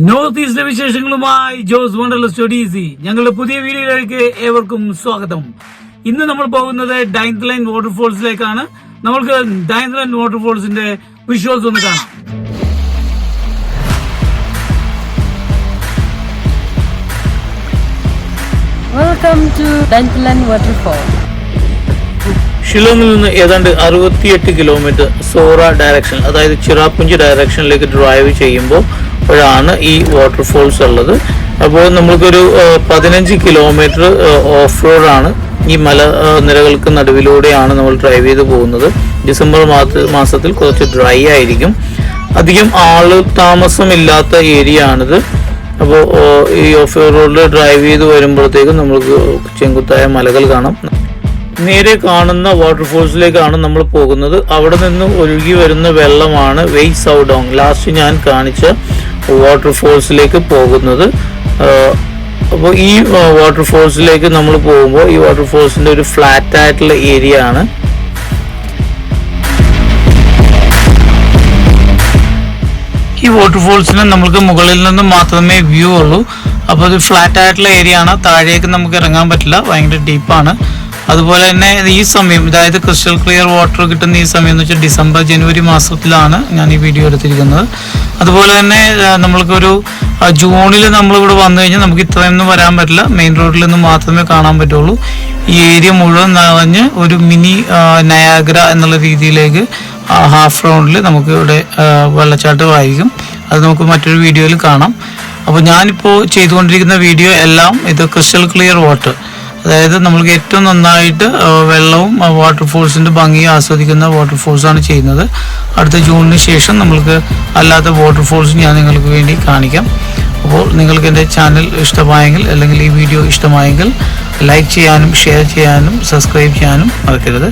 North ഈസ്റ്റിലെ വിശേഷങ്ങളുമായി Jose wanderlust odyssey ഞങ്ങളുടെ പുതിയ വീഡിയോയിലേക്ക് ഏവർക്കും സ്വാഗതം. ഇന്ന് നമ്മൾ പോകുന്നത് ഡൈൻത്ലെൻ വാട്ടർഫോൾസിലേക്കാണ്. നമുക്ക് ഡൈൻത്ലെൻ വാട്ടർഫോൾസിന്റെ വിഷ്വൽസ് ഒന്ന് കാണാം. Welcome to Daithlen waterfall. ഷിലോങ്ങിൽ നിന്ന് ഏതാണ്ട് 68 കിലോമീറ്റർ സോറ ഡയറക്ഷൻ, അതായത് ചിറാപുഞ്ചി ഡയറക്ഷനിലേക്ക് ഡ്രൈവ് ചെയ്യുമ്പോൾ ആണ് ഈ വാട്ടർഫോൾസ് ഉള്ളത്. അപ്പോൾ നമുക്കൊരു 15 കിലോമീറ്റർ ഓഫ് റോഡാണ്. ഈ മല നിരകൾക്ക് നടുവിലൂടെയാണ് നമ്മൾ ഡ്രൈവ് ചെയ്ത് പോകുന്നത്. ഡിസംബർ മാസത്തിൽ കുറച്ച് ഡ്രൈ ആയിരിക്കും. അധികം ആള് താമസമില്ലാത്ത ഏരിയ ആണിത്. അപ്പോൾ ഈ ഓഫ് റോഡിൽ ഡ്രൈവ് ചെയ്ത് വരുമ്പോഴത്തേക്കും നമുക്ക് ചെങ്കുത്തായ മലകൾ കാണാം. നേരെ കാണുന്ന വാട്ടർഫോൾസിലേക്കാണ് നമ്മൾ പോകുന്നത്. അവിടെ നിന്ന് ഒഴുകി വരുന്ന വെള്ളമാണ് വെയ് സൗഡോങ്, ലാസ്റ്റ് ഞാൻ കാണിച്ച വാട്ടർഫോൾസിലേക്ക് പോകുന്നത്. അപ്പോൾ ഈ വാട്ടർഫോൾസിലേക്ക് നമ്മൾ പോകുമ്പോൾ ഈ വാട്ടർഫോൾസിന്റെ ഒരു ഫ്ലാറ്റ് ആയിട്ടുള്ള ഏരിയ ആണ്. ഈ വാട്ടർഫോൾസിന് നമുക്ക് മുകളിൽ നിന്ന് മാത്രമേ വ്യൂ ഉള്ളൂ. അപ്പോൾ ഇത് ഫ്ലാറ്റ് ആയിട്ടുള്ള ഏരിയ ആണ്. താഴേക്ക് നമുക്ക് ഇറങ്ങാൻ പറ്റില്ല, ഭയങ്കര ഡീപ്പാണ്. അതുപോലെ തന്നെ ഈ സമയം, അതായത് ക്രിസ്റ്റൽ ക്ലിയർ വാട്ടർ കിട്ടുന്ന ഈ സമയം എന്ന് വെച്ചാൽ ഡിസംബർ ജനുവരി മാസത്തിലാണ് ഞാൻ ഈ വീഡിയോ എടുത്തിരിക്കുന്നത്. അതുപോലെ തന്നെ നമ്മൾക്കൊരു ജൂണിൽ നമ്മളിവിടെ വന്നു കഴിഞ്ഞാൽ നമുക്ക് ഇത്രയൊന്നും വരാൻ പറ്റില്ല. മെയിൻ റോഡിൽ നിന്ന് മാത്രമേ കാണാൻ പറ്റുള്ളൂ. ഈ ഏരിയ മുഴുവൻ നിറഞ്ഞ് ഒരു മിനി നയാഗ്ര എന്നുള്ള രീതിയിലേക്ക് ഹാഫ് റൗണ്ടിൽ നമുക്ക് ഇവിടെ വെള്ളച്ചാട്ടമായിരിക്കും. അത് നമുക്ക് മറ്റൊരു വീഡിയോയിൽ കാണാം. അപ്പോൾ ഞാനിപ്പോൾ ചെയ്തുകൊണ്ടിരിക്കുന്ന വീഡിയോ എല്ലാം ഇത് ക്രിസ്റ്റൽ ക്ലിയർ വാട്ടർ, അതായത് നമ്മൾക്ക് ഏറ്റവും നന്നായിട്ട് വെള്ളവും വാട്ടർഫോൾസിൻ്റെ ഭംഗിയും ആസ്വദിക്കുന്ന വാട്ടർഫോൾസാണ് ചെയ്യുന്നത്. അടുത്ത ജൂണിന് ശേഷം നമ്മൾക്ക് അല്ലാത്ത വാട്ടർഫോൾസ് ഞാൻ നിങ്ങൾക്ക് വേണ്ടി കാണിക്കാം. അപ്പോൾ നിങ്ങൾക്ക് എൻ്റെ ചാനൽ ഇഷ്ടമായെങ്കിൽ, അല്ലെങ്കിൽ ഈ വീഡിയോ ഇഷ്ടമായെങ്കിൽ ലൈക്ക് ചെയ്യാനും ഷെയർ ചെയ്യാനും സബ്സ്ക്രൈബ് ചെയ്യാനും മറക്കരുത്.